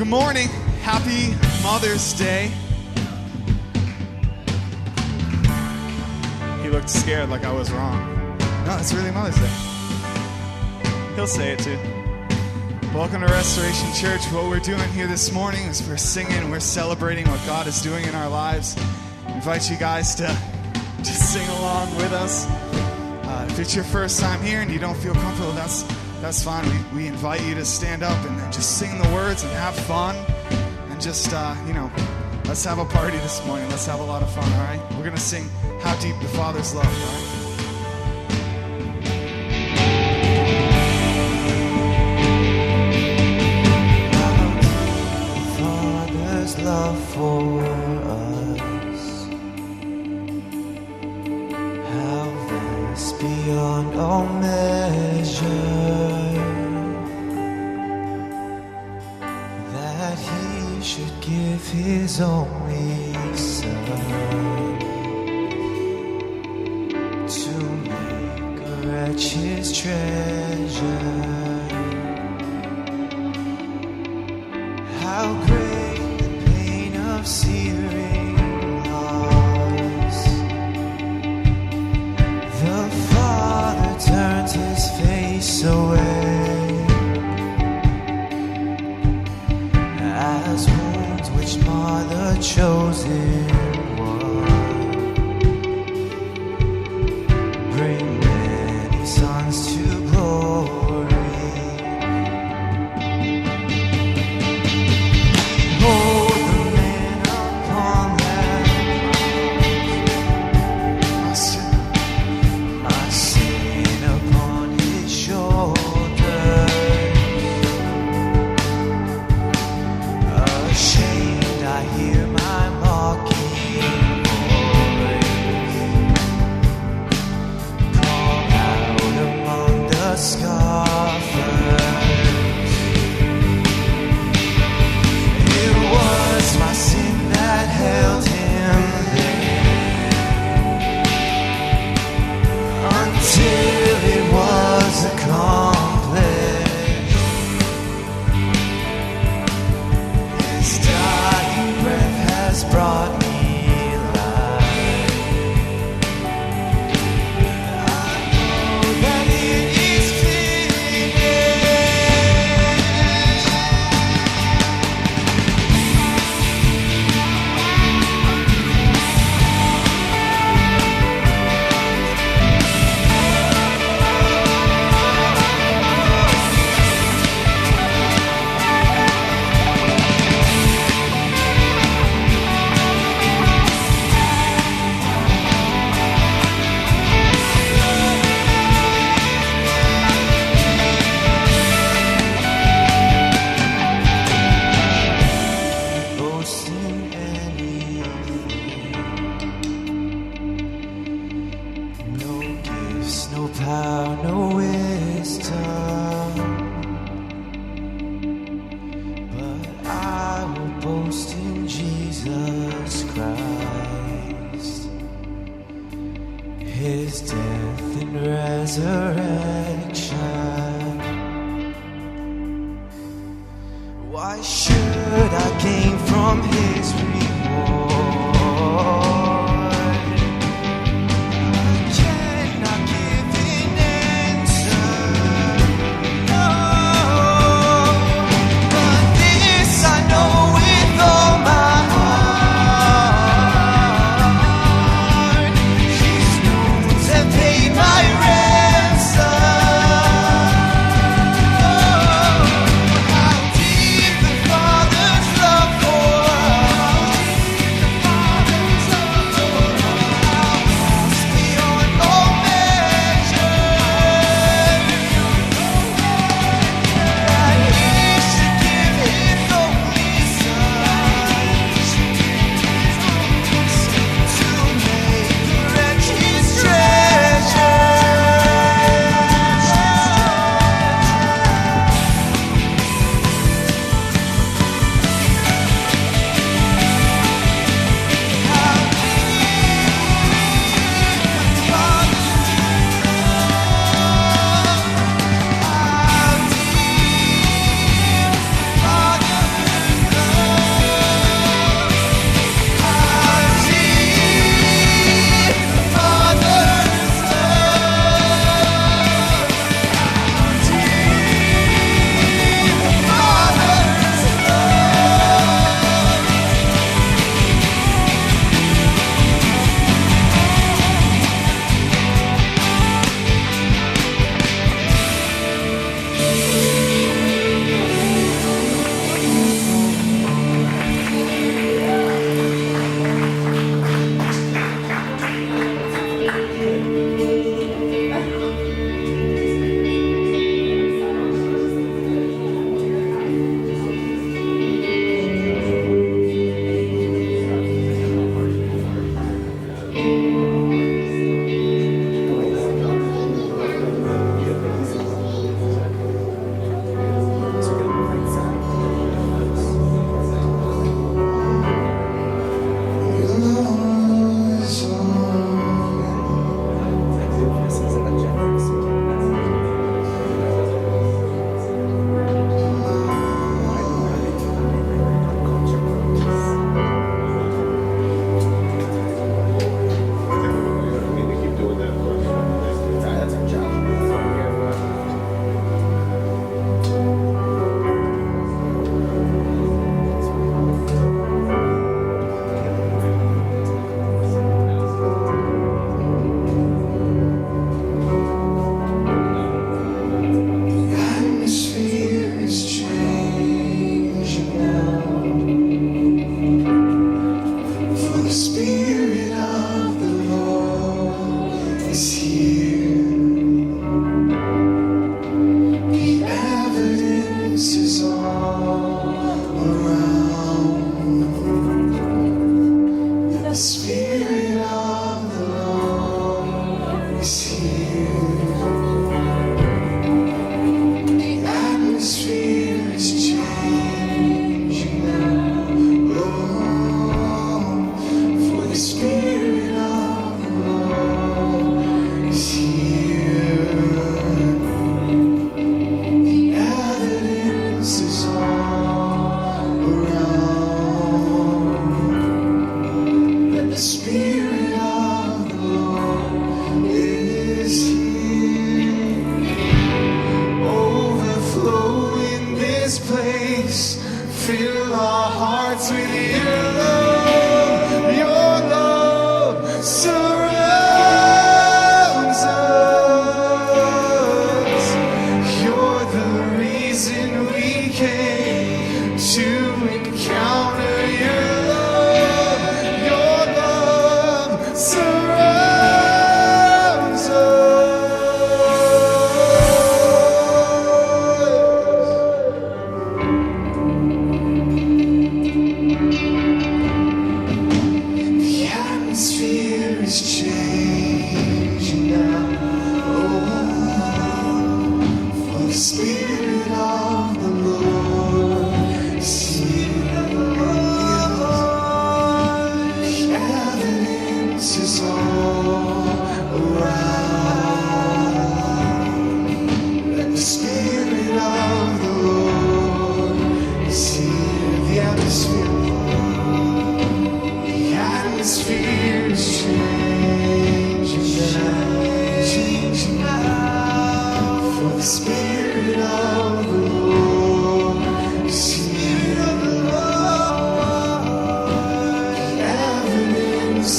Good morning. Happy Mother's Day. He looked scared like I was wrong. No, it's really Mother's Day. He'll say it too. Welcome to Restoration Church. What we're doing here this morning is we're singing, we're celebrating what God is doing in our lives. I invite you guys to just sing along with us. If it's your first time here and you don't feel comfortable, that's fine. We invite you to stand up and then just sing the words and have fun. And just, let's have a party this morning. Let's have a lot of fun, all right? We're going to sing How Deep the Father's Love, all right? Love for us, how vast beyond all measure, that He should give His only Son to make a wretch His treasure. How great searing loss, the Father turned His face away, as wounds which mar the chosen one bring many sons to glory. How deep the Father's love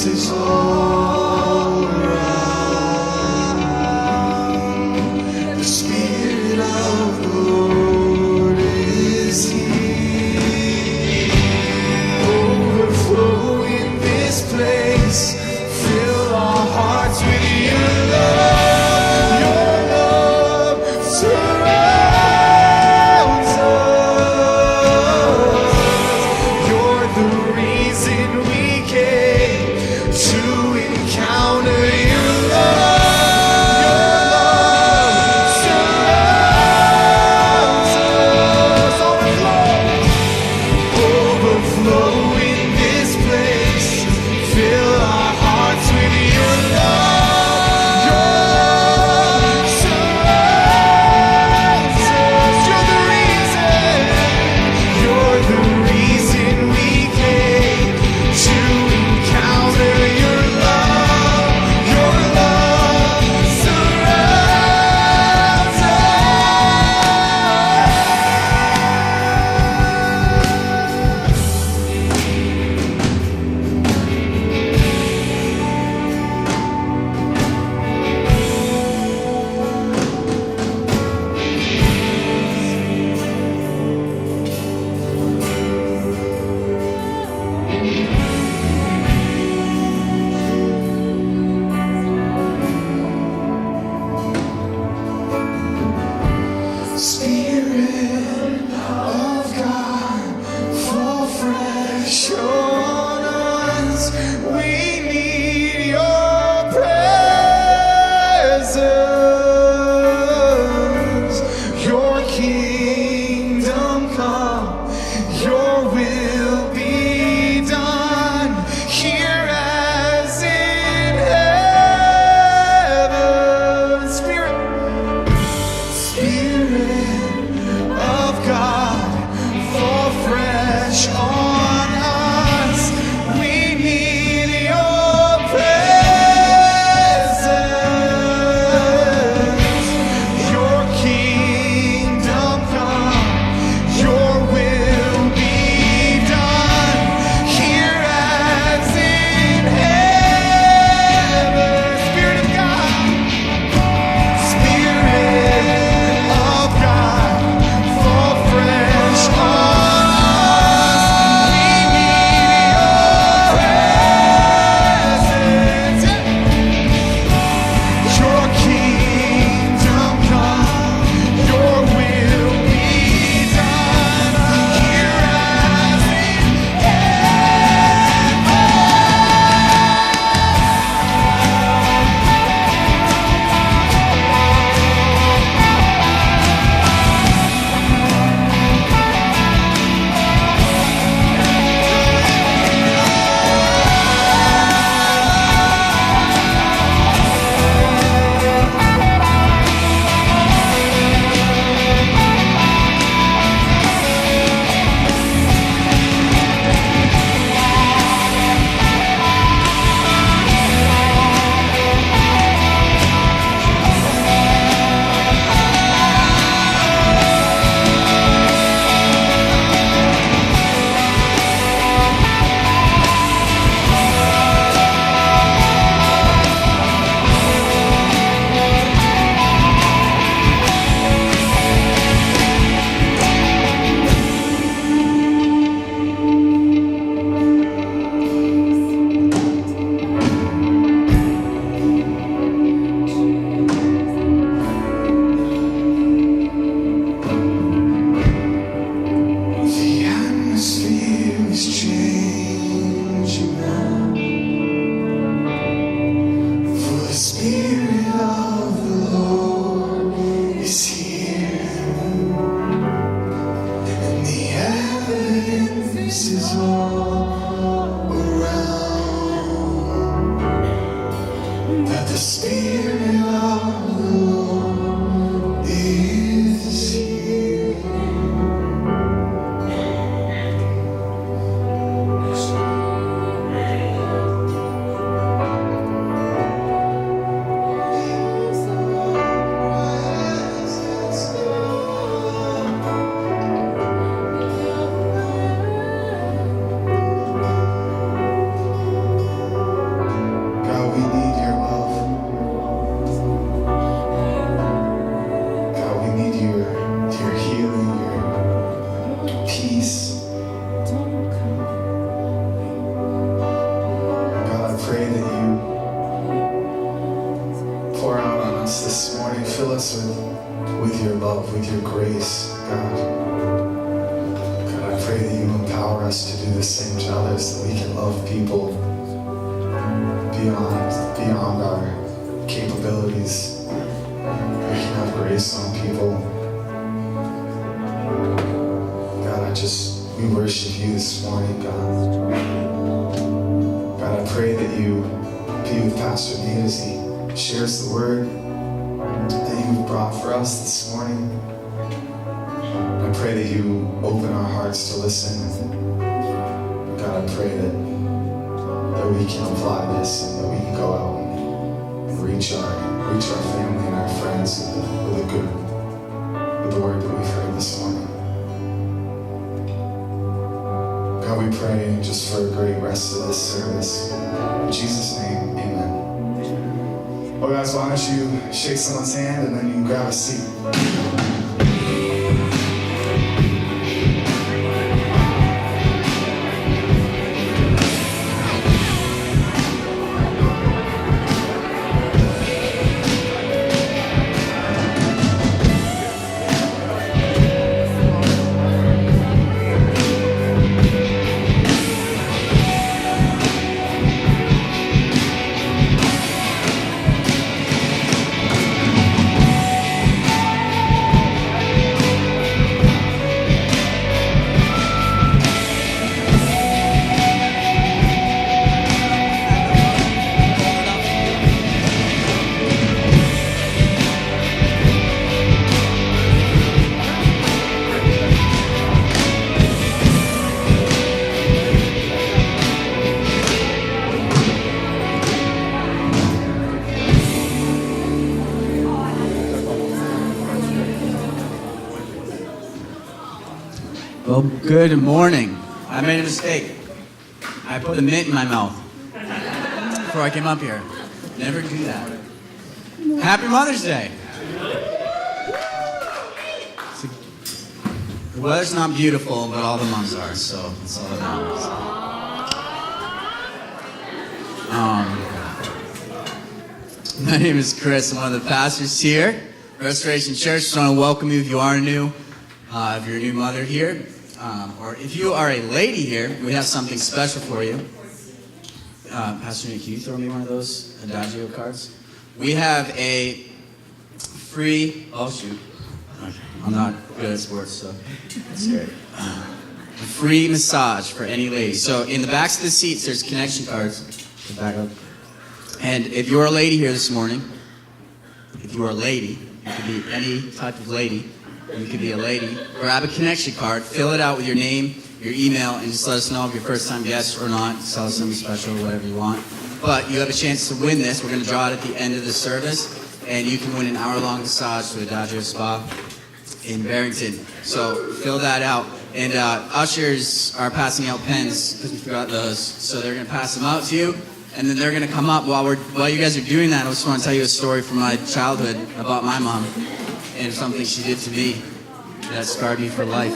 Is all around. that the Spirit of the Lord is here. God, we need your love. God, we need your healing, your peace. God, I pray that you pour out on us this morning. Fill us with your love, with your grace, God. God, I pray that you empower us to do the same to others, that we can love people beyond our capabilities. We can have grace on people. God, we worship you this morning, God. God, I pray that you be with Pastor Nate as he shares the word that you've brought for us this morning. I pray that you open our hearts to listen. God, I pray that we can apply this and that we can go out and reach our family and our friends with the word that we've heard this morning. God, we pray just for a great rest of this service. In Jesus' name, amen. Well, guys, why don't you shake someone's hand and then you can grab a seat. Well, good morning. I made a mistake. I put the mint in my mouth before I came up here. Never do that. Happy Mother's Day. The weather's not beautiful, but all the moms are, so that's all that matters. My name is Chris. I'm one of the pastors here, Restoration Church. Just want to welcome you if you are new. If you're a new mother here, or if you are a lady here, we have something special for you. Pastor Nick, can you throw me one of those Adagio cards? We have a free, oh shoot, I'm not good at sports, so that's great. A free massage for any lady. So in the backs of the seats, there's connection cards. Back up. And if you're a lady here this morning, if you are a lady, you could be any type of lady. You could be a lady. Grab a connection card, fill it out with your name, your email, and just let us know if you're first-time guest or not. Sell us something special, whatever you want. But you have a chance to win this. We're going to draw it at the end of the service, and you can win an hour-long massage to Adagio Spa in Barrington. So fill that out. And ushers are passing out pens because we forgot those. So they're going to pass them out to you, and then they're going to come up while you guys are doing that. I just want to tell you a story from my childhood about my mom and something she did to me that scarred me for life.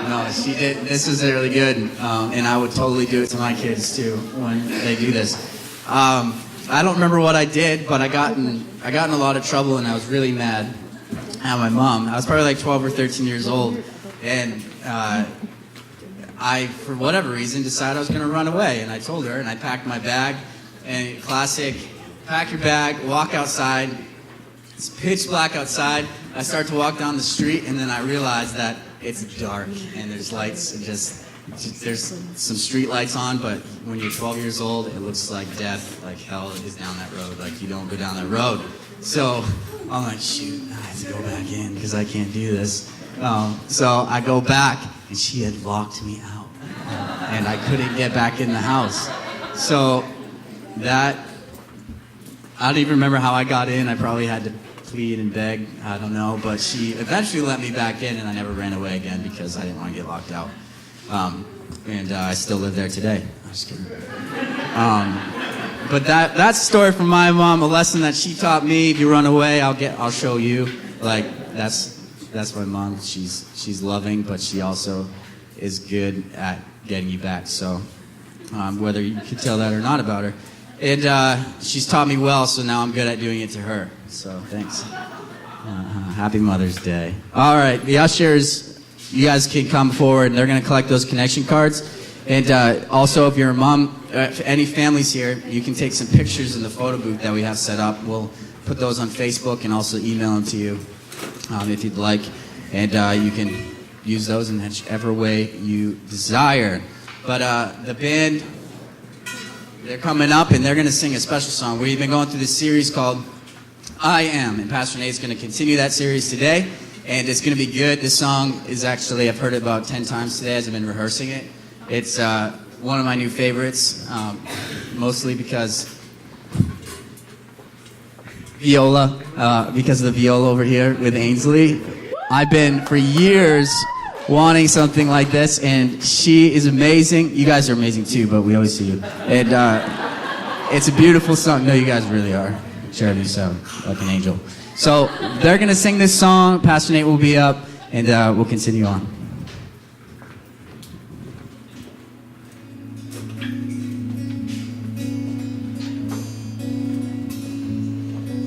No, she did. This was really good, and I would totally do it to my kids too when they do this. I don't remember what I did, but I got in a lot of trouble, and I was really mad at my mom. I was probably like 12 or 13 years old, and I, for whatever reason, decided I was going to run away, and I told her, and I packed my bag, and classic, pack your bag, walk outside. It's pitch black outside. I start to walk down the street, and then I realize that it's dark, and there's lights, and just There's some street lights on, but when you're 12 years old, it looks like death, like hell is down that road. Like you don't go down that road. So I'm like, shoot, I have to go back in because I can't do this. So I go back, and she had locked me out, and I couldn't get back in the house. So I don't even remember how I got in. I probably had to plead and beg, I don't know, but she eventually let me back in, and I never ran away again because I didn't want to get locked out. And I still live there today. I'm just kidding. But that's a story from my mom, a lesson that she taught me. If you run away, I'll show you. Like that's my mom. She's loving, but she also is good at getting you back. So whether you could tell that or not about her. And she's taught me well, so now I'm good at doing it to her. So thanks. Happy Mother's Day. All right, the ushers, you guys can come forward, and they're going to collect those connection cards. And also, if you're a mom, if any families here, you can take some pictures in the photo booth that we have set up. We'll put those on Facebook and also email them to you if you'd like. And you can use those in whichever way you desire. But the band, they're coming up, and they're going to sing a special song. We've been going through this series called I Am, and Pastor Nate's going to continue that series today, and it's going to be good. This song is actually, I've heard it about 10 times today as I've been rehearsing it. It's one of my new favorites, mostly because because of the viola over here with Ainsley. I've been for years wanting something like this, and she is amazing. You guys are amazing too, but we always see you. And it's a beautiful song. No, you guys really are. Cherub, you sound like an angel. So they're going to sing this song. Pastor Nate will be up, and we'll continue on.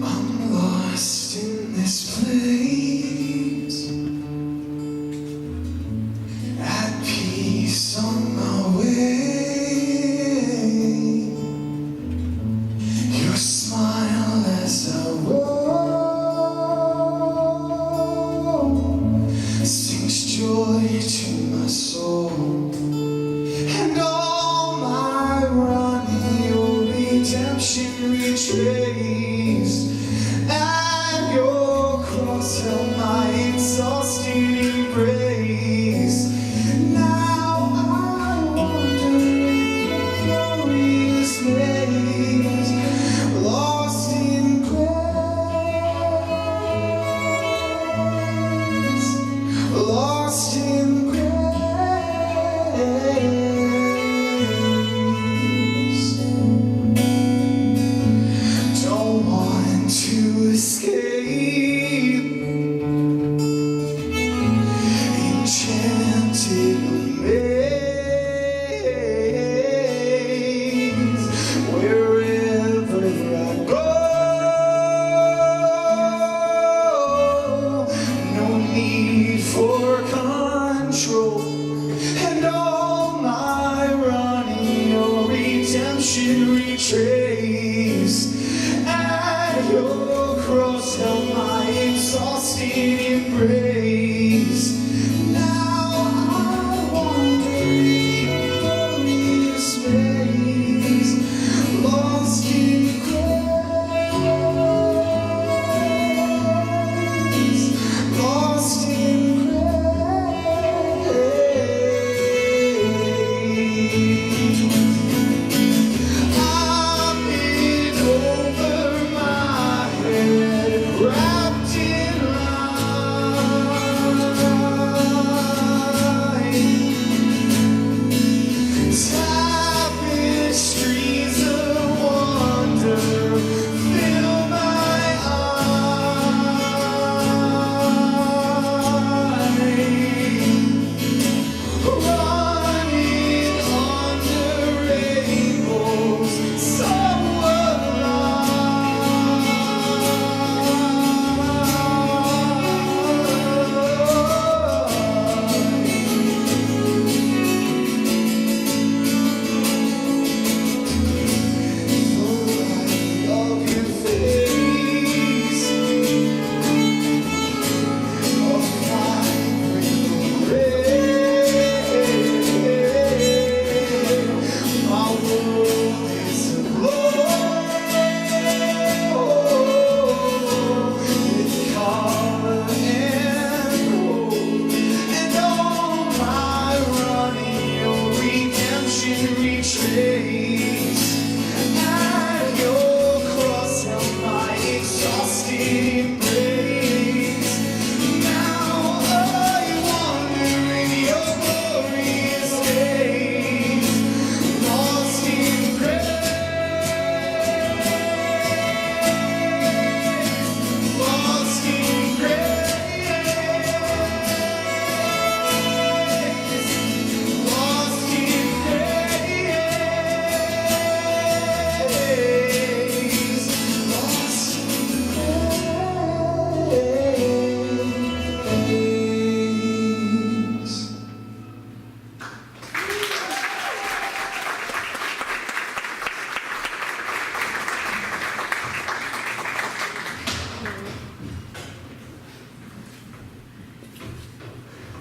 I'm lost in this place, at peace on my way. Your smile as I walk sings joy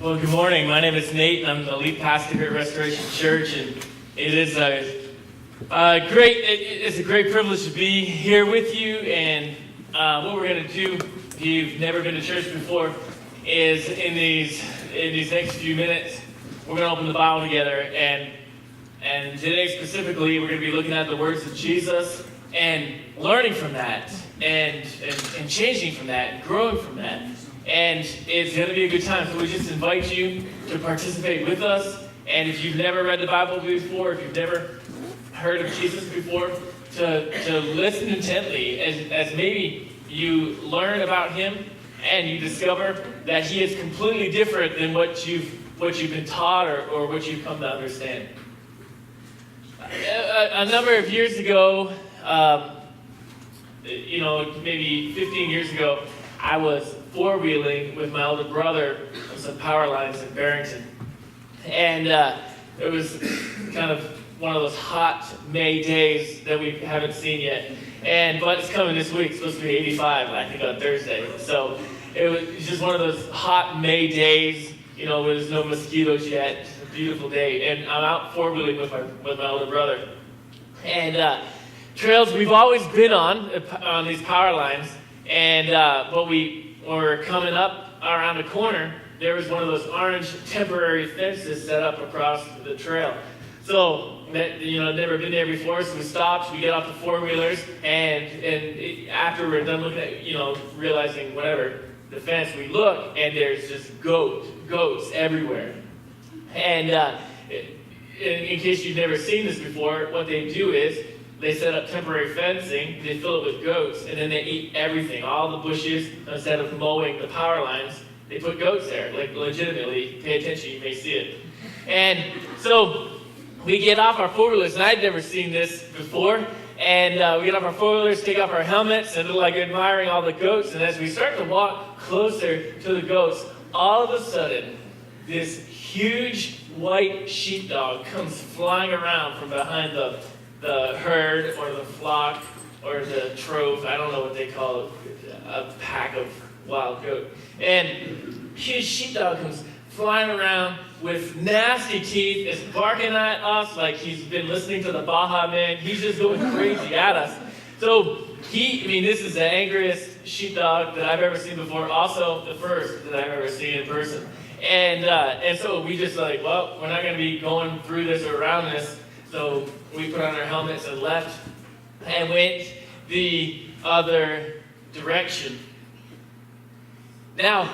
Well, good morning. My name is Nate, and I'm the lead pastor here at Restoration Church, and it is it's a great privilege to be here with you. And what we're going to do, if you've never been to church before, is in these next few minutes, we're going to open the Bible together, and today specifically, we're going to be looking at the words of Jesus and learning from that, and changing from that, and growing from that. And it's going to be a good time, so we just invite you to participate with us. And if you've never read the Bible before, if you've never heard of Jesus before, to listen intently as maybe you learn about him and you discover that he is completely different than what you've been taught or what you've come to understand. A number of years ago, maybe 15 years ago, I was four-wheeling with my older brother on some power lines in Barrington. And it was kind of one of those hot May days that we haven't seen yet. But it's coming this week. It's supposed to be 85, I think, on Thursday. So it was just one of those hot May days, where there's no mosquitoes yet. It's a beautiful day. And I'm out four-wheeling with my older brother. And trails we've always been on these power lines. And but when we were coming up around the corner, there was one of those orange temporary fences set up across the trail. So, never been there before, so we stopped, we get off the four-wheelers, and after we're done looking at, realizing whatever, the fence, we look, and there's just goats everywhere. And in case you've never seen this before, what they do is, they set up temporary fencing, they fill it with goats, and then they eat everything, all the bushes. Instead of mowing the power lines, they put goats there, like legitimately. Pay attention, you may see it. And so we get off our four-wheelers, and I'd never seen this before, and we get off our four-wheelers, take off our helmets, and like admiring all the goats, and as we start to walk closer to the goats, all of a sudden, this huge white sheepdog comes flying around from behind the herd or the flock or the trove, I don't know what they call it, a pack of wild goat. And huge sheepdog comes flying around with nasty teeth, is barking at us like he's been listening to the Baja Men. He's just going crazy at us. So this is the angriest sheepdog that I've ever seen before, also the first that I've ever seen in person. And so we just we're not going to be going through this or around this. So we put on our helmets and left and went the other direction. Now,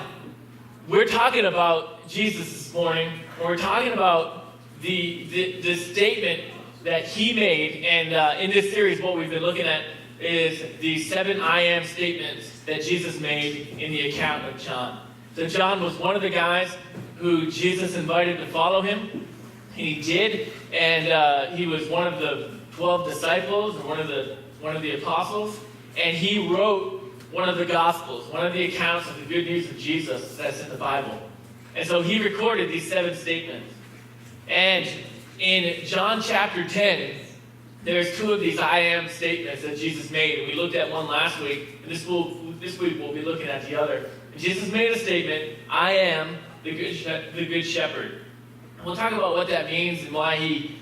we're talking about Jesus this morning, and we're talking about the statement that he made. And in this series, what we've been looking at is the 7 I am statements that Jesus made in the account of John. So John was one of the guys who Jesus invited to follow him. He did, and he was one of the 12 disciples, or one of the apostles, and he wrote one of the Gospels, one of the accounts of the good news of Jesus that's in the Bible. And so he recorded these 7 statements. And in John chapter 10, there's 2 of these I am statements that Jesus made, and we looked at one last week, and this week we'll be looking at the other. And Jesus made a statement, I am the good shepherd. We'll talk about what that means and why he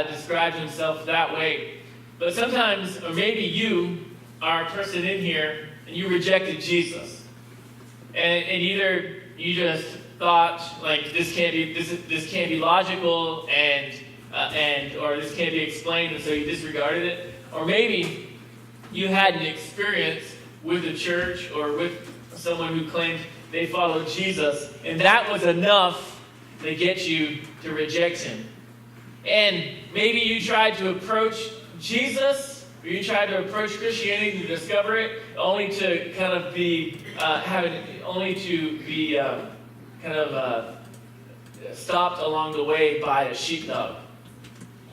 describes himself that way. But sometimes, or maybe you are a person in here and you rejected Jesus. And either you just thought this can't be logical or this can't be explained, and so you disregarded it. Or maybe you had an experience with the church or with someone who claimed they followed Jesus, and that was enough to get you to reject him. And maybe you tried to approach Jesus, or you tried to approach Christianity to discover it, only to kind of be stopped along the way by a sheepdog.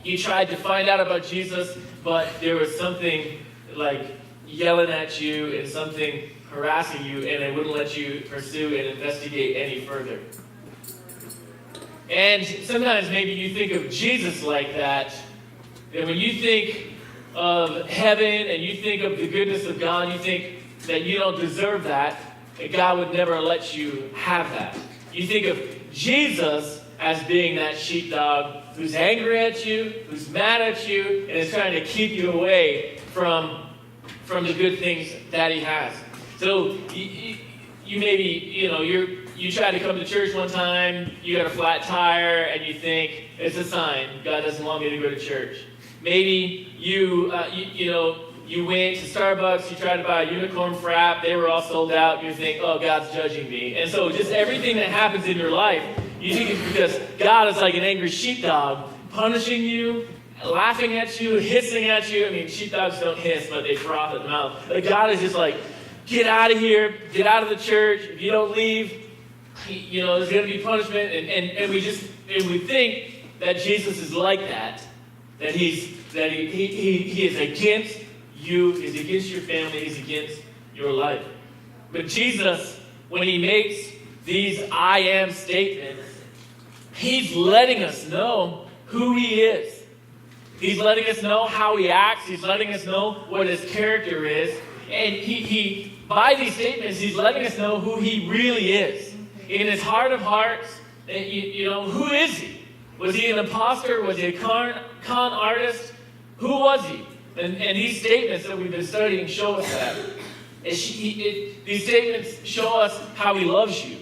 You tried to find out about Jesus, but there was something like yelling at you and something harassing you, and they wouldn't let you pursue and investigate any further. And sometimes maybe you think of Jesus like that, that when you think of heaven and you think of the goodness of God, you think that you don't deserve that, and God would never let you have that. You think of Jesus as being that sheepdog who's angry at you, who's mad at you, and is trying to keep you away from the good things that he has. So you maybe, you tried to come to church one time, you got a flat tire, and you think, it's a sign, God doesn't want me to go to church. Maybe you went to Starbucks, you tried to buy a unicorn frap, they were all sold out, and you think, oh, God's judging me. And so just everything that happens in your life, you think it's because God is like an angry sheepdog, punishing you, laughing at you, hissing at you. I mean, sheepdogs don't hiss, but they froth at the mouth. But God is just like, get out of here, get out of the church. If you don't leave, there's going to be punishment. And we think that Jesus is like that he is against you, he's against your family, he's against your life. But Jesus, when he makes these I am statements, he's letting us know who he is. He's letting us know how he acts. He's letting us know what his character is. And he by these statements, he's letting us know who he really is. In his heart of hearts, who is he? Was he an imposter? Was he a con artist? Who was he? And these statements that we've been studying show us that. These statements show us how he loves you.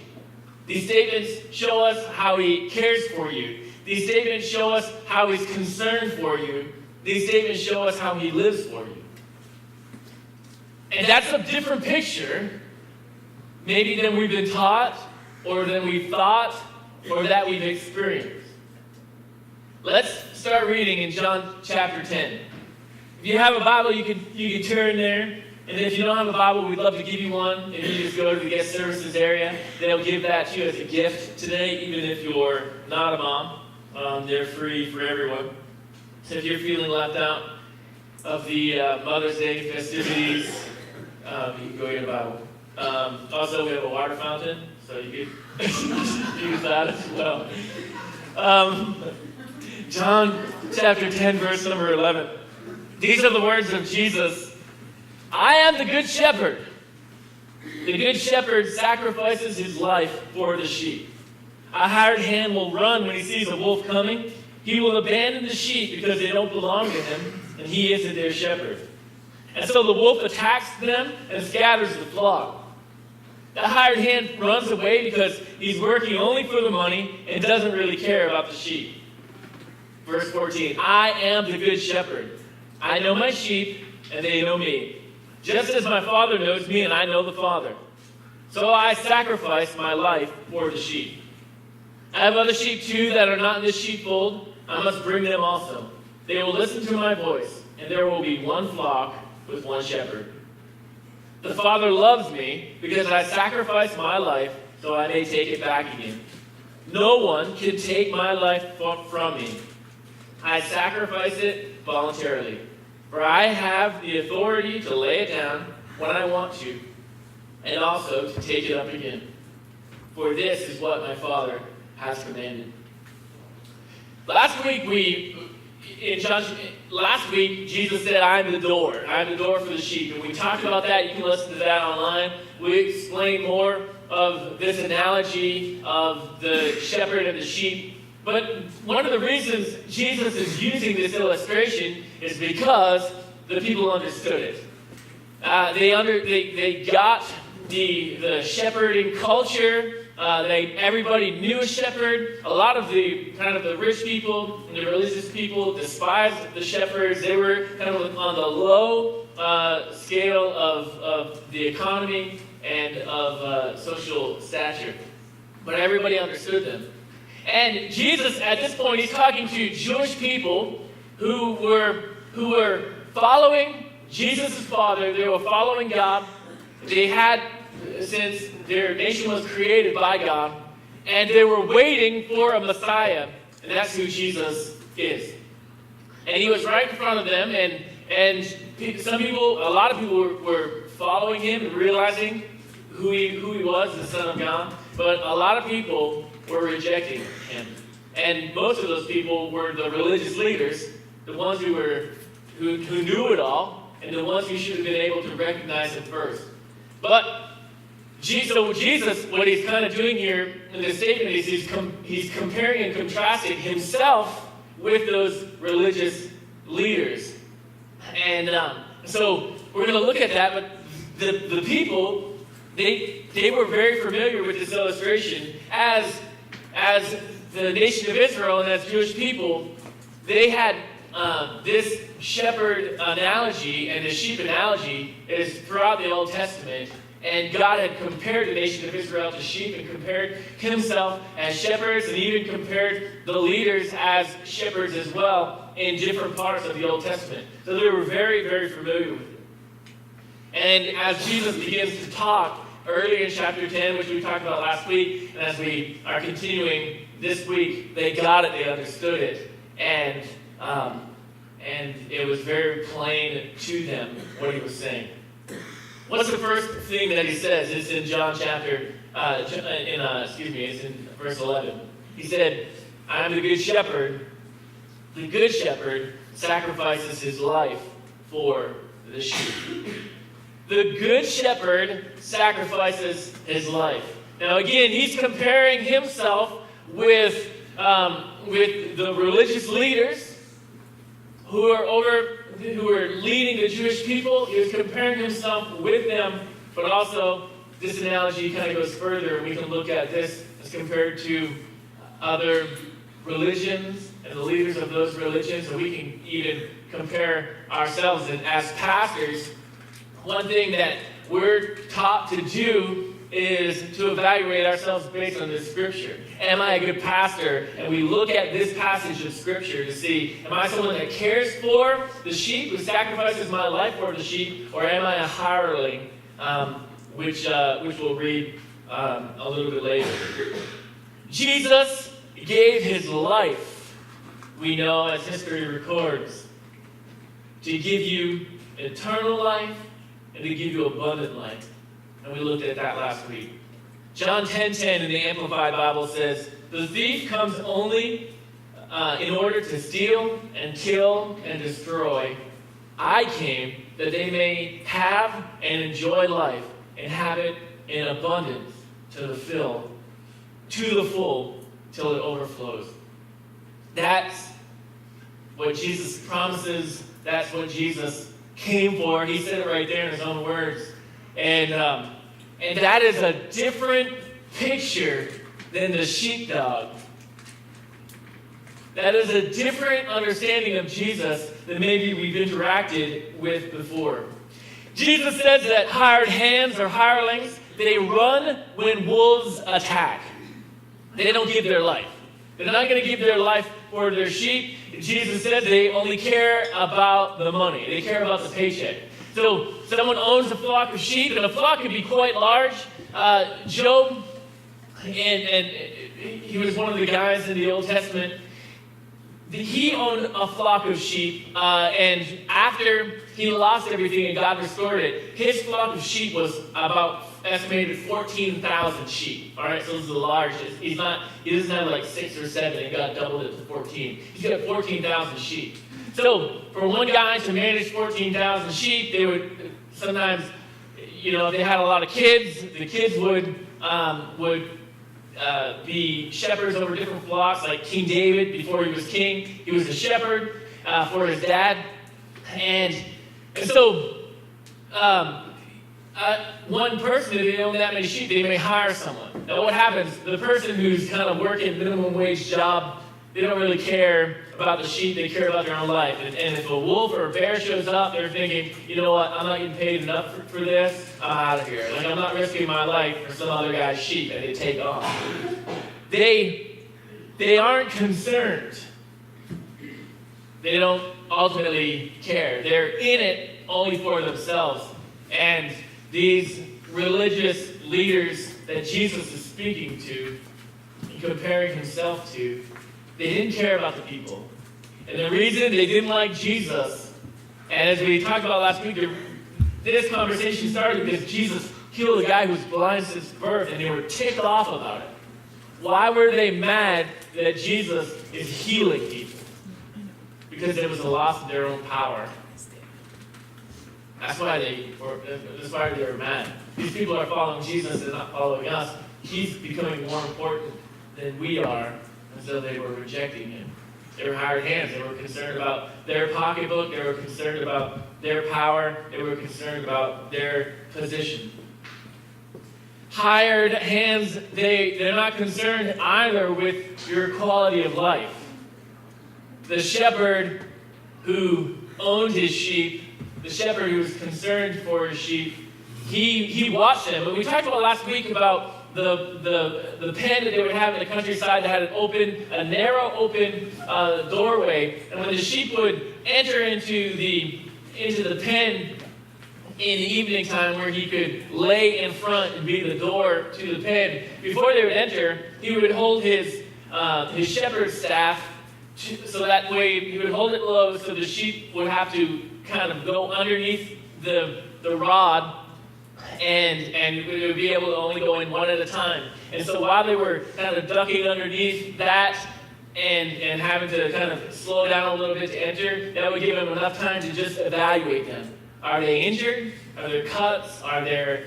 These statements show us how he cares for you. These statements show us how he's concerned for you. These statements show us how he lives for you. And that's a different picture, maybe than we've been taught, or than we've thought, or that we've experienced. Let's start reading in John chapter 10. If you have a Bible, you can turn there. And if you don't have a Bible, we'd love to give you one. If you just go to the guest services area, they'll give that to you as a gift today, even if you're not a mom. They're free for everyone. So if you're feeling left out of the Mother's Day festivities, you can go get a Bible. Also, we have a water fountain, so you could use that as well. John chapter 10, verse number 11. These are the words of Jesus. I am the good shepherd. The good shepherd sacrifices his life for the sheep. A hired hand will run when he sees a wolf coming. He will abandon the sheep because they don't belong to him, and he isn't their shepherd. And so the wolf attacks them and scatters the flock. The hired hand runs away because he's working only for the money and doesn't really care about the sheep. Verse 14, I am the good shepherd. I know my sheep, and they know me. Just as my Father knows me, and I know the Father. So I sacrifice my life for the sheep. I have other sheep too that are not in this sheepfold. I must bring them also. They will listen to my voice, and there will be one flock with one shepherd. The Father loves me because I sacrifice my life so I may take it back again. No one can take my life from me. I sacrifice it voluntarily. For I have the authority to lay it down when I want to, and also to take it up again. For this is what my Father has commanded. Last week, Jesus said, I am the door. I am the door for the sheep. And we talked about that. You can listen to that online. We explained more of this analogy of the shepherd and the sheep. But one of the reasons Jesus is using this illustration is because the people understood it. They got the shepherding culture. Everybody knew a shepherd. A lot of the rich people and the religious people despised the shepherds. They were kind of on the low scale of the economy and of social stature. But everybody understood them. And Jesus, at this point, he's talking to Jewish people who were following Jesus' Father. They were following God. They had, since their nation was created by God, and they were waiting for a Messiah, and that's who Jesus is. And he was right in front of them, and a lot of people were following him and realizing who he was, the Son of God. But a lot of people were rejecting him. And most of those people were the religious leaders, the ones who knew it all, and the ones who should have been able to recognize him first. But Jesus, what he's kind of doing here in this statement is he's comparing and contrasting himself with those religious leaders. And so we're going to look at that, but the people, they were very familiar with this illustration. As the nation of Israel and as Jewish people, they had this shepherd analogy and the sheep analogy is throughout the Old Testament. And God had compared the nation of Israel to sheep and compared himself as shepherds and even compared the leaders as shepherds as well in different parts of the Old Testament. So they were very, very familiar with it. And as Jesus begins to talk early in chapter 10, which we talked about last week, and as we are continuing this week, they got it, they understood it, and it was very plain to them what he was saying. What's the first thing that he says? It's in John chapter, it's in verse 11. He said, "I am the good shepherd. The good shepherd sacrifices his life for the sheep." The good shepherd sacrifices his life. Now again, he's comparing himself with the religious leaders who are leading the Jewish people. He was comparing himself with them, but also this analogy kind of goes further. We can look at this as compared to other religions and the leaders of those religions, and we can even compare ourselves. And as pastors, one thing that we're taught to do is to evaluate ourselves based on this scripture. Am I a good pastor? And we look at this passage of scripture to see, am I someone that cares for the sheep, who sacrifices my life for the sheep, or am I a hireling, which we'll read a little bit later. Jesus gave his life, we know as history records, to give you eternal life and to give you abundant life. And we looked at that last week. John 10:10 in the Amplified Bible says, "The thief comes only in order to steal and kill and destroy. I came that they may have and enjoy life and have it in abundance to the full till it overflows." That's what Jesus promises. That's what Jesus came for. He said it right there in his own words. And that is a different picture than the sheepdog. That is a different understanding of Jesus than maybe we've interacted with before. Jesus says that hired hands or hirelings, they run when wolves attack. They don't give their life. They're not going to give their life for their sheep. Jesus said they only care about the money. They care about the paycheck. So someone owns a flock of sheep, and a flock can be quite large. Job, and he was one of the guys in the Old Testament. He owned a flock of sheep, and after he lost everything and God restored it, his flock of sheep was about estimated 14,000 sheep. All right, so this is the largest. He doesn't have like 6 or 7, and God doubled it to 14. He's got 14,000 sheep. So for one guy to manage 14,000 sheep, they would sometimes, they had a lot of kids. The kids would be shepherds over different flocks, like King David before he was king. He was a shepherd for his dad, and so one person, if they own that many sheep, they may hire someone. Now what happens? The person who's kind of working minimum wage job, they don't really care about the sheep, they care about their own life. And if a wolf or a bear shows up, they're thinking, you know what, I'm not getting paid enough for this, I'm out of here. Like, I'm not risking my life for some other guy's sheep, and they take off. They aren't concerned. They don't ultimately care. They're in it only for themselves. And these religious leaders that Jesus is speaking to and comparing himself to, they didn't care about the people. And the reason they didn't like Jesus, and as we talked about last week, this conversation started because Jesus healed a guy who was blind since birth, and they were ticked off about it. Why were they mad that Jesus is healing people? Because there was a loss of their own power. That's why they were mad. These people are following Jesus and not following us. He's becoming more important than we are, and so they were rejecting him. They were hired hands. They were concerned about their pocketbook. They were concerned about their power. They were concerned about their position. Hired hands, they're not concerned either with your quality of life. The shepherd who owned his sheep, the shepherd who was concerned for his sheep, he watched them. But we talked about last week about the pen that they would have in the countryside that had a narrow open doorway. And when the sheep would enter into the pen in the evening time, where he could lay in front and be the door to the pen, before they would enter, he would hold his shepherd's staff, so that way he would hold it low so the sheep would have to kind of go underneath the rod, and it would be able to only go in one at a time. And so while they were kind of ducking underneath that and having to kind of slow down a little bit to enter, that would give them enough time to just evaluate them. Are they injured? Are there cuts? Are there,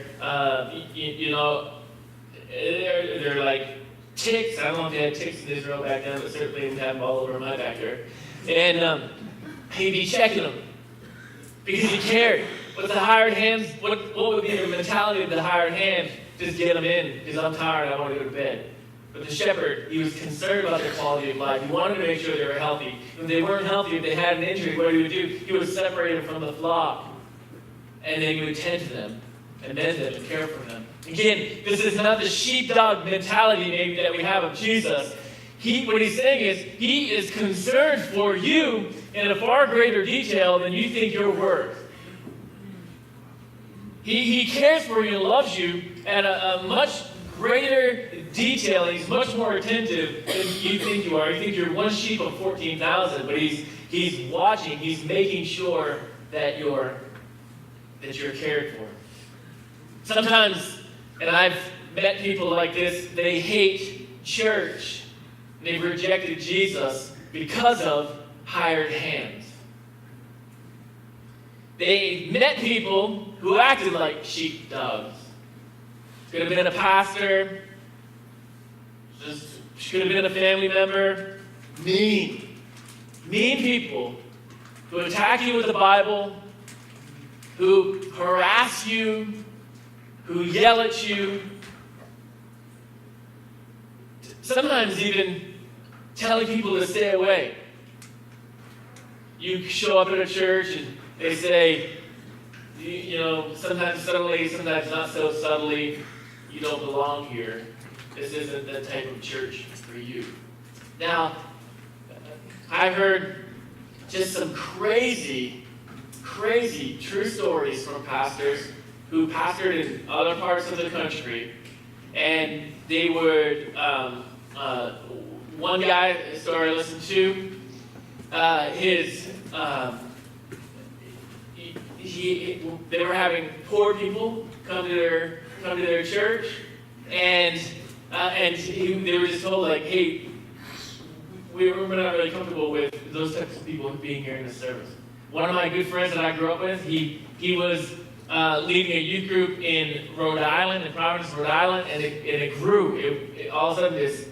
they're like ticks? I don't know if they had ticks in Israel back then, but certainly didn't have them all over my backyard. And he'd be checking them because he cared. But the hired hands, what would be the mentality of the hired hand? Just get them in because I'm tired, I want to go to bed. But the shepherd, he was concerned about their quality of life. He wanted to make sure they were healthy. If they weren't healthy, if they had an injury, what he would do? He would separate them from the flock. And then he would tend to them and mend them and care for them. Again, this is not the sheepdog mentality maybe that we have of Jesus. What he's saying is, he is concerned for you in a far greater detail than you think you're worth. He cares for you and loves you at a much greater detail. He's much more attentive than you think you are. You think you're one sheep of 14,000, but he's watching. He's making sure that you're cared for. Sometimes, and I've met people like this, they hate church. They've rejected Jesus because of hired hands. They met people who acted like sheepdogs. Could have been a pastor, could have been a family member. Mean people who attack you with the Bible, who harass you, who yell at you, sometimes even telling people to stay away. You show up at a church and they say, sometimes subtly, sometimes not so subtly, you don't belong here. This isn't the type of church for you. Now, I've heard just some crazy true stories from pastors who pastored in other parts of the country, and they would, one guy, a story I listened to, they were having poor people come to their church, and they were just told, like, hey, we're not really comfortable with those types of people being here in this service. One of my good friends that I grew up with, he was leading a youth group in Rhode Island, in Providence, Rhode Island, and it grew. All of a sudden, there's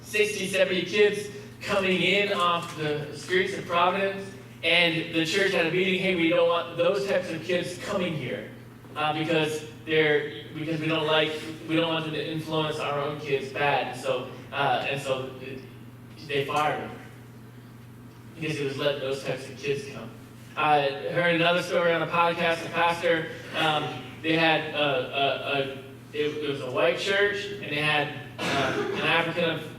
60, 70 kids coming in off the streets of Providence, and the church had a meeting. Hey, we don't want those types of kids coming here because we don't want them to influence our own kids bad. And so they fired him because he was letting those types of kids come. I heard another story on a podcast. A pastor, they had it was a white church, and they had an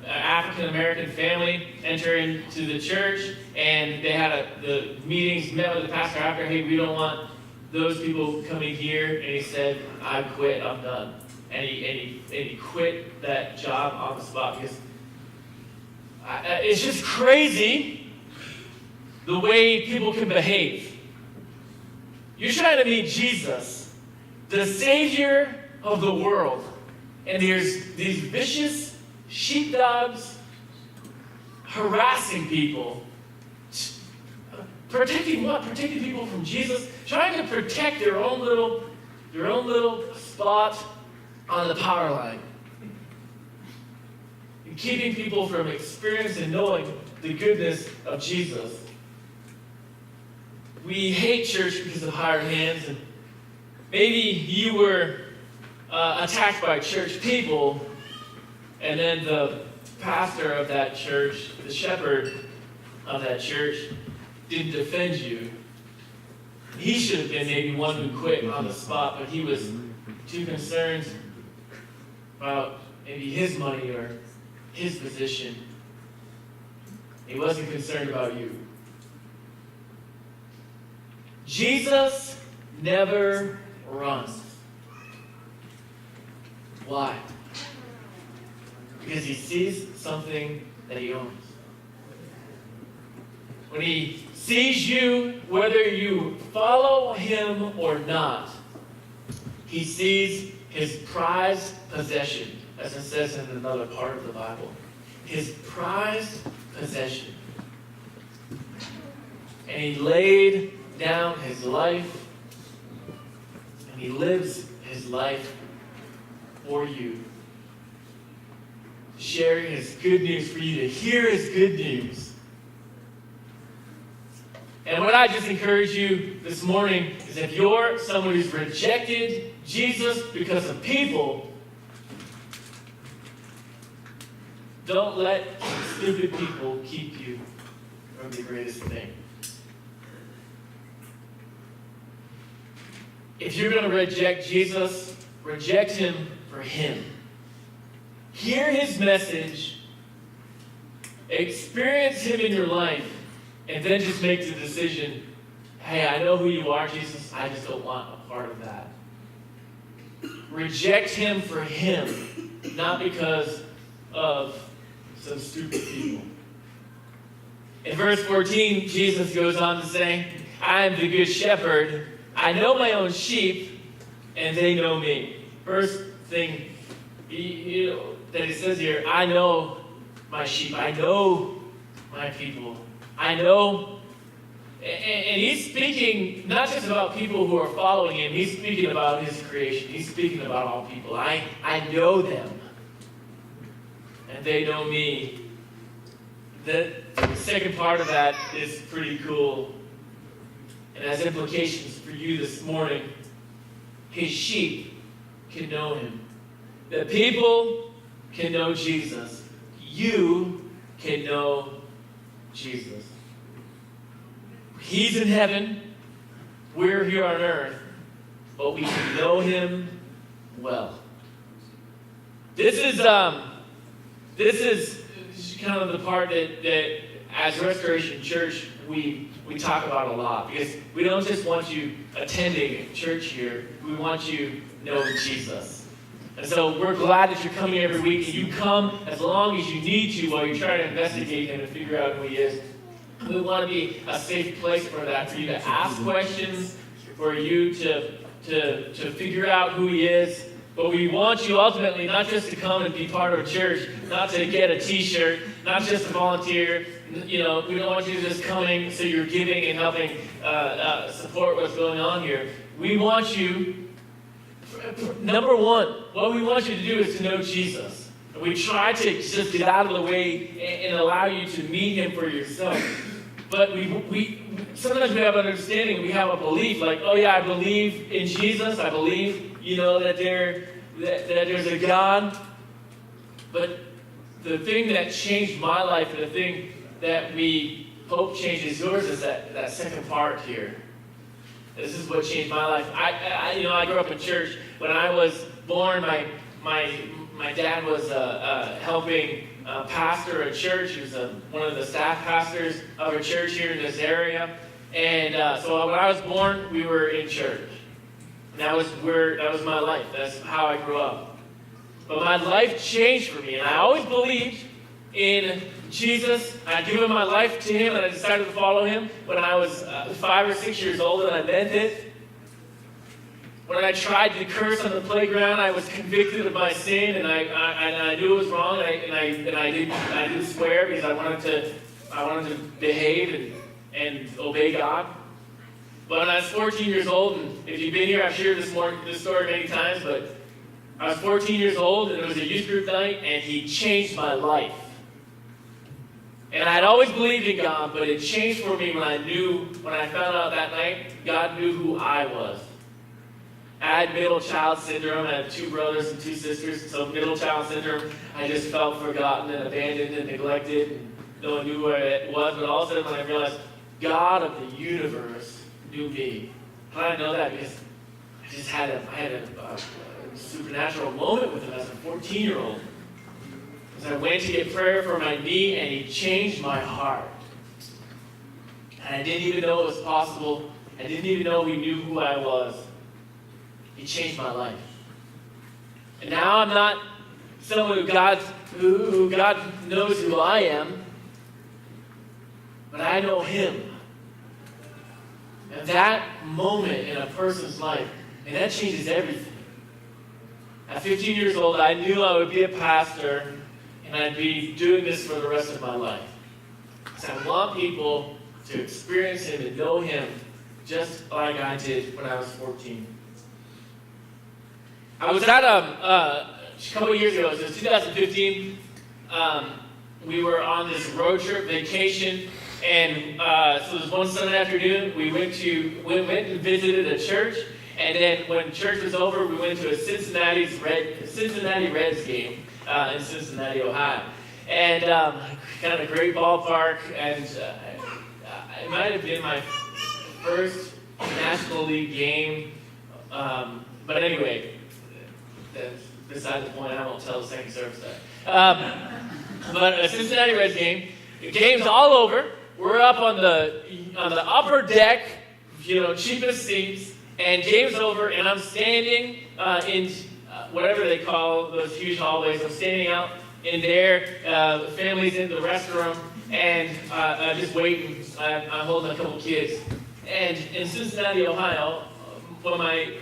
African American family enter into the church, and they had the meetings, met with the pastor after. Hey, we don't want those people coming here, and he said, "I quit. I'm done." And he quit that job on the spot because it's just crazy the way people can behave. You're trying to meet Jesus, the Savior of the world, and there's these vicious sheepdogs harassing people. Protecting what? Protecting people from Jesus. Trying to protect their own little spot on the power line. And keeping people from experiencing and knowing the goodness of Jesus. We hate church because of hired hands, and maybe you were attacked by church people, and then the pastor of that church, the shepherd of that church, didn't defend you. He should have been maybe one who quit on the spot, but he was too concerned about maybe his money or his position. He wasn't concerned about you. Jesus never runs. Why? Because he sees something that he owns. When he sees you, whether you follow him or not, he sees his prized possession, as it says in another part of the Bible. His prized possession. And he laid down his life, and he lives his life for you. Sharing his good news for you to hear his good news. And what I just encourage you this morning is if you're someone who's rejected Jesus because of people, don't let stupid people keep you from the greatest thing. If you're going to reject Jesus, reject him for him. Hear his message, experience him in your life, and then just make the decision, hey, I know who you are, Jesus, I just don't want a part of that. Reject him for him, not because of some stupid people. In verse 14, Jesus goes on to say, I am the good shepherd. I know my own sheep, and they know me. First thing that he says here, I know my sheep. I know my people. I know. And he's speaking not just about people who are following him. He's speaking about his creation. He's speaking about all people. I know them. And they know me. The second part of that is pretty cool. And has implications for you this morning. His sheep can know him. The people can know Jesus. You can know Jesus. He's in heaven. We're here on earth. But we can know him well. This is kind of the part that as Restoration Church we talk about a lot, because we don't just want you attending church here, we want you knowing Jesus. And so we're glad that you're coming every week, and you come as long as you need to while you're trying to investigate him and figure out who he is. We want to be a safe place for that, for you to ask questions, for you to figure out who he is. But we want you ultimately not just to come and be part of a church, not to get a t-shirt, not just to volunteer. You know, we don't want you just coming so you're giving and helping support what's going on here. We want you, number one, what we want you to do is to know Jesus. And we try to just get out of the way and allow you to meet him for yourself. But we sometimes we have an understanding, we have a belief like, oh yeah, I believe in Jesus, I believe, that there's a God. But the thing that changed my life, and the thing that we hope changes yours, is that second part here. This is what changed my life. I grew up in church. When I was born, my dad was helping pastor a church. He was one of the staff pastors of a church here in this area. And so when I was born, we were in church. And that was my life. That's how I grew up. But my life changed for me, and I always believed in Jesus. I given my life to him, and I decided to follow him when I was 5 or 6 years old, and I meant it. When I tried to curse on the playground, I was convicted of my sin, and I knew it was wrong, and I didn't swear because I wanted to behave, and obey God. But when I was 14 years old, and if you've been here, I've shared this story many times, but I was 14 years old, and it was a youth group night, and he changed my life. And I had always believed in God, but it changed for me when I found out that night, God knew who I was. I had middle child syndrome. I had 2 brothers and 2 sisters. So middle child syndrome, I just felt forgotten and abandoned and neglected. And no one knew where it was. But all of a sudden when I realized God of the universe knew me. How did I know that? Because I had a supernatural moment with him as a 14-year-old. As I went to get prayer for my knee, and he changed my heart. And I didn't even know it was possible. I didn't even know he knew who I was. He changed my life. And now I'm not someone who God knows who I am, but I know him. And that moment in a person's life, and that changes everything. At 15 years old, I knew I would be a pastor, and I'd be doing this for the rest of my life. So I want people to experience him and know him just like I did when I was 14. I was at a couple of years ago, it was 2015, we were on this road trip vacation, and so it was one Sunday afternoon, we went and visited a church, and then when church was over, we went to a Cincinnati Reds game in Cincinnati, Ohio. And kind of a great ballpark, and it might have been my first National League game, but anyway, that's beside the point. I won't tell the second service that. But a Cincinnati Reds game. The game's all over. We're up on the upper deck, cheapest seats, and game's over. And I'm standing in whatever they call those huge hallways. I'm standing out in there. The family's in the restroom, and I'm just waiting. I'm holding a couple kids. And in Cincinnati, Ohio, when my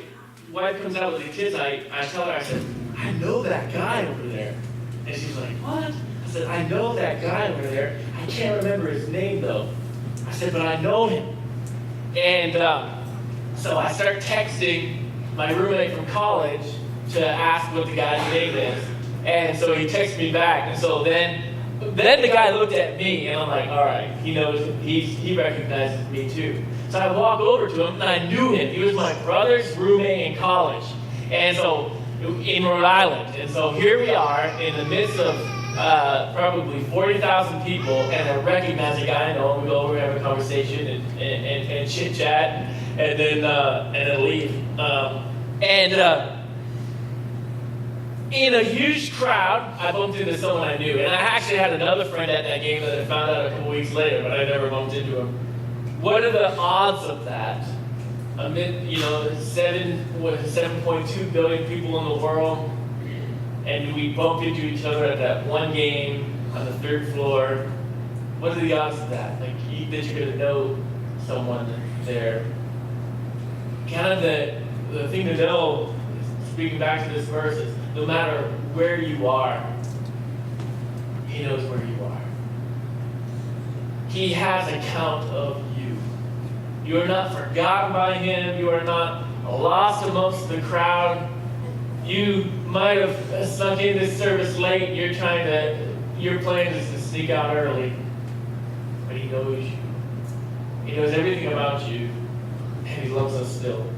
wife comes out with the kids, I tell her, I said, I know that guy over there. And she's like, what? I said, I know that guy over there. I can't remember his name, though. I said, but I know him. And so I start texting my roommate from college to ask what the guy's name is. And so he texts me back. And so then the guy looked at me, and I'm like, all right, he knows, he recognizes me too. So I walk over to him, and I knew him. He was my brother's roommate in college, and so in Rhode Island. And so here we are in the midst of probably 40,000 people, and I recognize a guy I know. We go over, have a conversation, and chit chat, and then leave. In a huge crowd, I bumped into someone I knew, and I actually had another friend at that game that I found out a couple weeks later, but I never bumped into him. What are the odds of that? Amid 7.2 billion people in the world, and we bump into each other at that one game on the 3rd floor. What are the odds of that? That you're going to know someone there. Kind of the thing to know, speaking back to this verse, is no matter where you are, he knows where you are. He has account of you. You are not forgotten by him. You are not lost amongst the crowd. You might have snuck in this service late. Your plan is to sneak out early. But he knows you. He knows everything about you. And he loves us still.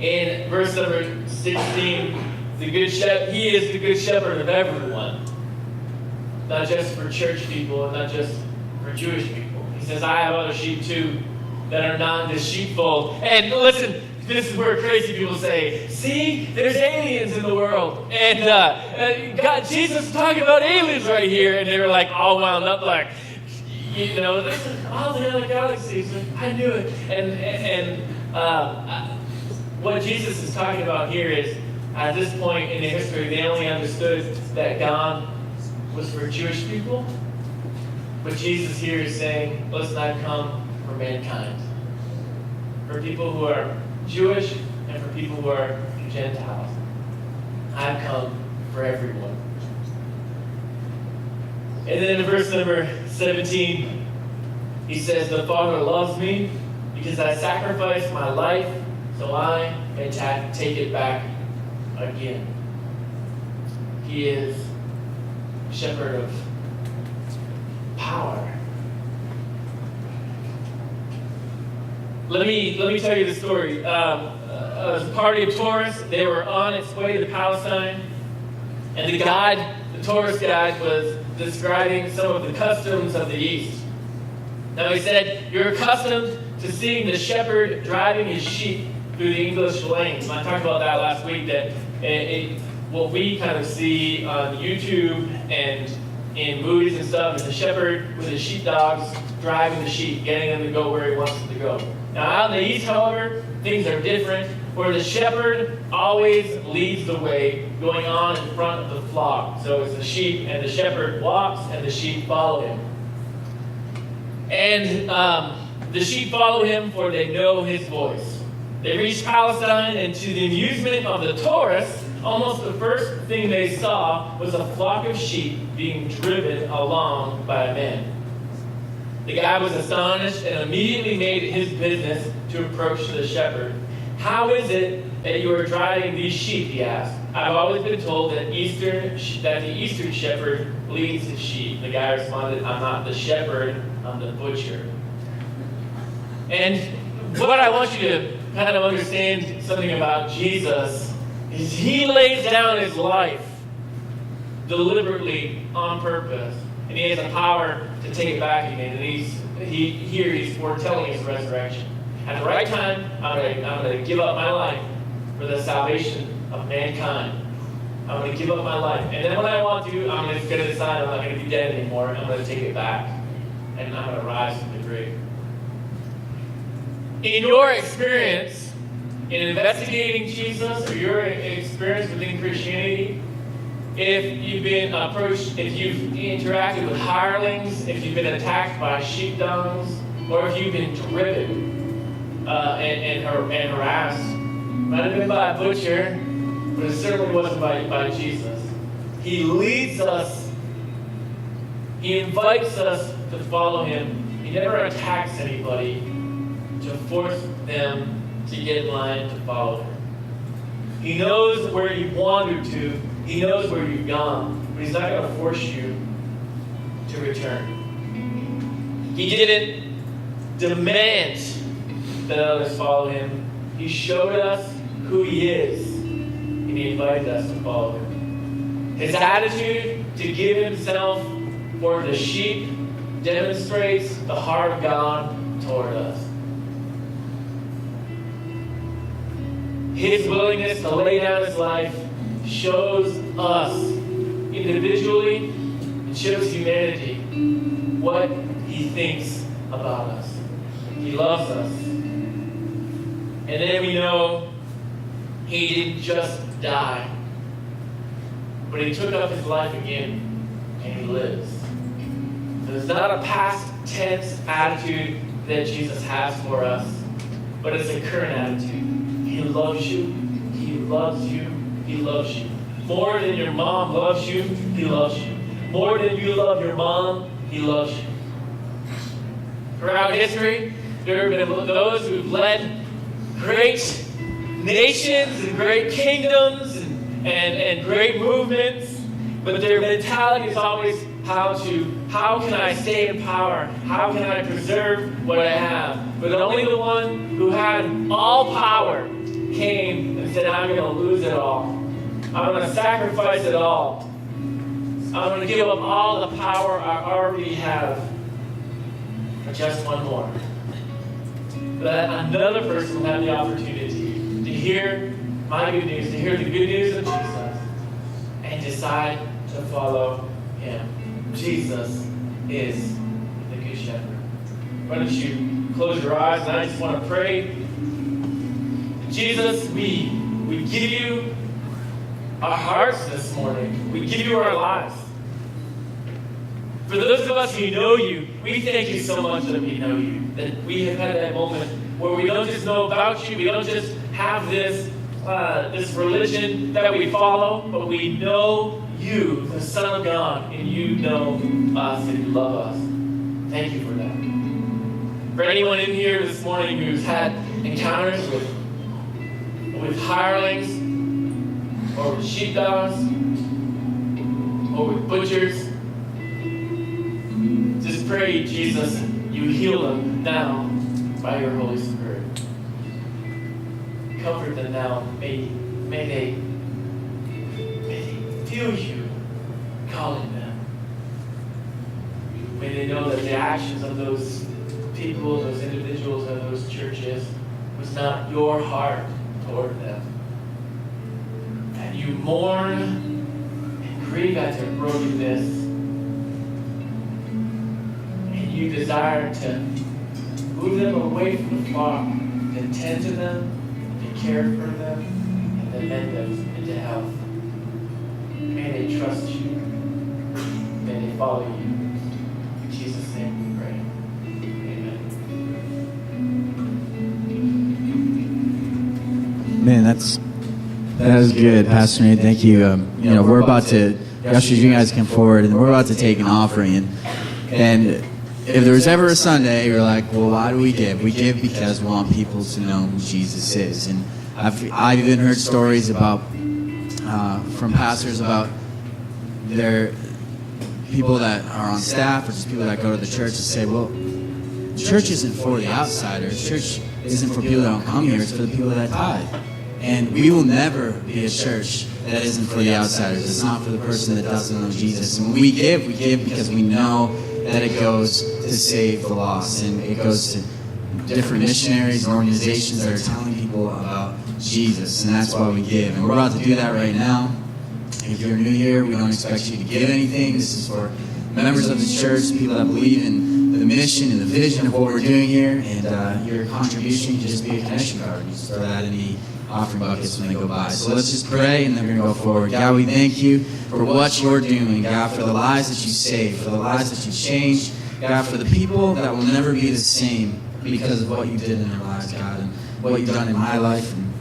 In verse number 16, he is the good shepherd of everyone. Not just for church people and not just for Jewish people. He says, I have other sheep too that are not in this sheepfold. And listen, this is where crazy people say, see, there's aliens in the world. And God, Jesus is talking about aliens right here. And they were like all wound up like, this is all the other galaxies. I knew it. And what Jesus is talking about here is, at this point in the history, they only understood that God was for Jewish people. But Jesus here is saying, listen, I've come for mankind. For people who are Jewish and for people who are Gentiles. I've come for everyone. And then in verse number 17, He says, the Father loves me because I sacrificed my life so I may take it back again. He is shepherd of power. Let me tell you the story. A party of tourists, they were on its way to Palestine, and the tourist guide was describing some of the customs of the East. Now he said, you're accustomed to seeing the shepherd driving his sheep through the English lanes. And I talked about that last week, that what we kind of see on YouTube and in movies and stuff is the shepherd with his sheepdogs driving the sheep, getting them to go where he wants them to go. Now out in the East, however, things are different, where the shepherd always leads the way, going on in front of the flock. So it's the sheep, and the shepherd walks, and the sheep follow him. And the sheep follow him, for they know his voice. They reach Palestine, and to the amusement of the tourists, almost the first thing they saw was a flock of sheep being driven along by a man. The guy was astonished and immediately made it his business to approach the shepherd. How is it that you are driving these sheep, he asked. I've always been told that the Eastern shepherd leads his sheep. The guy responded, I'm not the shepherd, I'm the butcher. And what I want you to kind of understand something about Jesus is he lays down his life deliberately on purpose. And he has the power to take it back again. And he's foretelling his resurrection. At the right time, I'm going to give up my life for the salvation of mankind. I'm going to give up my life. And then when I want to, I'm going to decide I'm not going to be dead anymore. I'm going to take it back. And I'm going to rise from the grave. In your experience in investigating Jesus, or your experience within Christianity, if you've been approached, if you've interacted with hirelings, if you've been attacked by sheepdogs, or if you've been driven and harassed, might have been by a butcher, but it certainly wasn't by Jesus. He leads us. He invites us to follow him. He never attacks anybody to force them to get in line to follow him. He knows where you've wandered to. He knows where you've gone, but he's not going to force you to return. He didn't demand that others follow him. He showed us who he is, and he invited us to follow him. His attitude to give himself for the sheep demonstrates the heart of God toward us. His willingness to lay down his life shows us individually, it shows humanity what he thinks about us. He loves us. And then we know he didn't just die, but he took up his life again, and he lives. So it's not a past tense attitude that Jesus has for us, but it's a current attitude. He loves you. He loves you. He loves you. More than your mom loves you, he loves you. More than you love your mom, he loves you. Throughout history, there have been those who've led great nations and great kingdoms and great movements, but their mentality is always how can I stay in power? How can I preserve what I have? But only the one who had all power came and said, I'm going to lose it all. I'm going to sacrifice it all. I'm going to give up all the power I already have for just one more. That another person will have the opportunity to hear my good news, to hear the good news of Jesus, and decide to follow him. Jesus is the Good Shepherd. Why don't you close your eyes, and I just want to pray. Jesus, we give you our hearts this morning. We give you our lives. For those of us who know you, we thank you so much that we know you. That we have had that moment where we don't just know about you, we don't just have this religion that we follow, but we know you, the Son of God, and you know us and you love us. Thank you for that. For anyone in here this morning who's had encounters with hirelings, or with sheepdogs, or with butchers, just pray, Jesus, you heal them now by your Holy Spirit. Comfort them now. May they feel you calling them. May they know that the actions of those people, those individuals, of those churches was not your heart toward them. And you mourn and grieve at their brokenness. And you desire to move them away from the flock, to tend to them, to care for them, and to mend them into health. May they trust you. May they follow you. In Jesus' name we pray. Man, that was good, Pastor Nate. Thank you. We're about to, ushers, you guys come forward, and we're about to take an offering. And if there was ever a Sunday, you're like, well, why do we give? We give because we want people to know who Jesus is. And I've even heard stories about from pastors about their people that are on staff or just people that go to the church to say, well, church isn't for the outsiders. Church isn't for people that don't come here. It's for the people that tithe. And we will never be a church that isn't for the outsiders. It's not for the person that doesn't know Jesus. And when we give because we know that it goes to save the lost. And it goes to different missionaries and organizations that are telling people about Jesus. And that's why we give. And we're about to do that right now. If you're new here, we don't expect you to give anything. This is for members of the church, people that believe in the mission and the vision of what we're doing here. And your contribution can just be a connection card. You just throw that in the offering buckets when they go by. So let's just pray, and then we're going to go forward. God, we thank you for what you're doing, God, for the lives that you saved, for the lives that you changed, God, for the people that will never be the same because of what you did in their lives, God, and what you've done in my life. And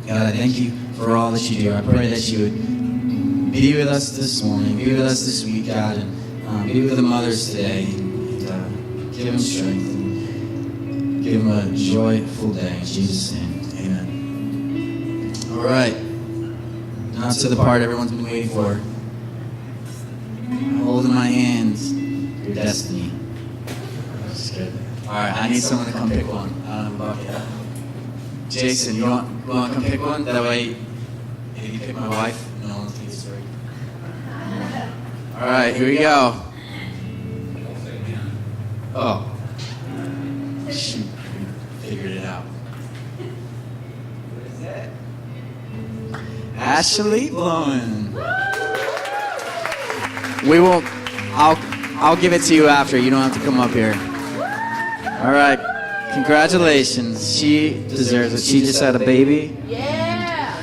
God, I thank you for all that you do. I pray that you would be with us this morning, be with us this week, God, and be with the mothers today, and give them strength, and give them a joyful day. In Jesus' name, amen. All right. Now to the part everyone's been waiting for. Hold in my hands your destiny. That's good. All right, I need someone to come pick one. I don't have a bucket. Jason, you want to come pick one? That way, if you pick my wife, no one thinks it's right. All right, here we go. Oh. Shoot, we figured it out. What is that? Ashley Blowen. We won't. I'll give it to you after. You don't have to come up here. All right. Congratulations. She deserves it. She just had a baby. Yeah.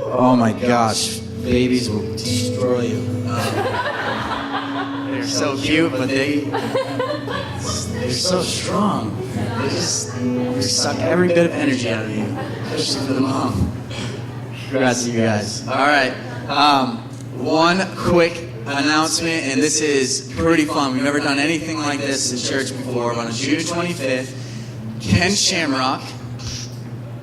Oh my gosh. Babies will destroy you. They're so cute, but they're so strong. They suck every bit of energy out of you, especially for the mom. Congrats to you guys. All right. One quick announcement, and this is pretty fun. We've never done anything like this in church before. But on June 25th, Ken Shamrock,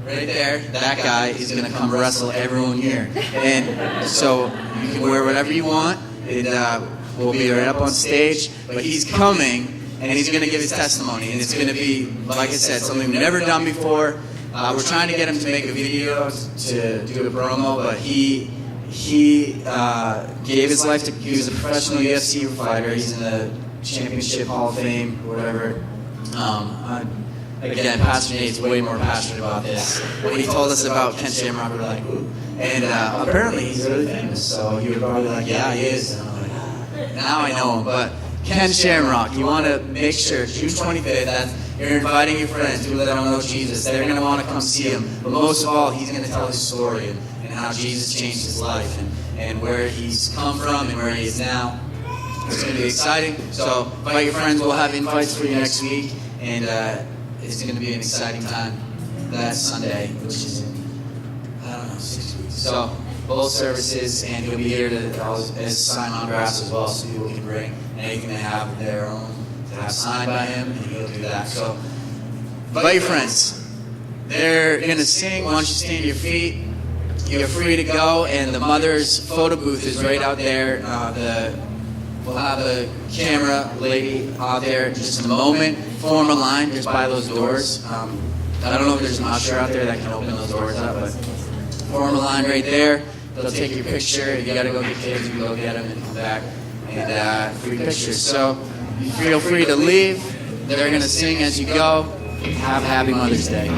right there, that guy is going to come wrestle everyone here. And so you can wear whatever you want. We'll be right up on stage. But he's coming, and he's going to give his testimony. And it's going to be, like I said, something we've never done before. We're trying to get him to make a video to do a promo, but he gave his life to, he was a professional UFC fighter. He's in the Championship Hall of Fame, or whatever. Again, Pastor Nate's way more passionate about this. When he told us about Ken Shamrock, we were like, ooh. And apparently he's really famous, so he was probably like, yeah, he is. And I'm like, now I know him. But Ken Shamrock, you want to make sure, June 25th, that you're inviting your friends, people that don't know Jesus. They're going to want to come see him. But most of all, he's going to tell his story and how Jesus changed his life and where he's come from and where he is now. It's going to be exciting. So invite your friends. We'll have invites for you next week. And it's going to be an exciting time that Sunday, which is in, 6 weeks. So both services, and he'll be here as sign autographs as well, so people can bring anything they have of their own to have signed by him, and he'll do that. So Invite your friends. They're going to sing. Why don't you stand to your feet? You're free to go, and the mother's photo booth is right out there. We'll have a camera lady out there in just a moment. Form a line just by those doors. I don't know if there's an usher out there that can open those doors up, but form a line right there. They'll take your picture. If you got to go get kids, you can go get them and come back. And free pictures. So feel free to leave. They're going to sing as you go. Have a happy Mother's Day.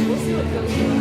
We'll see what comes.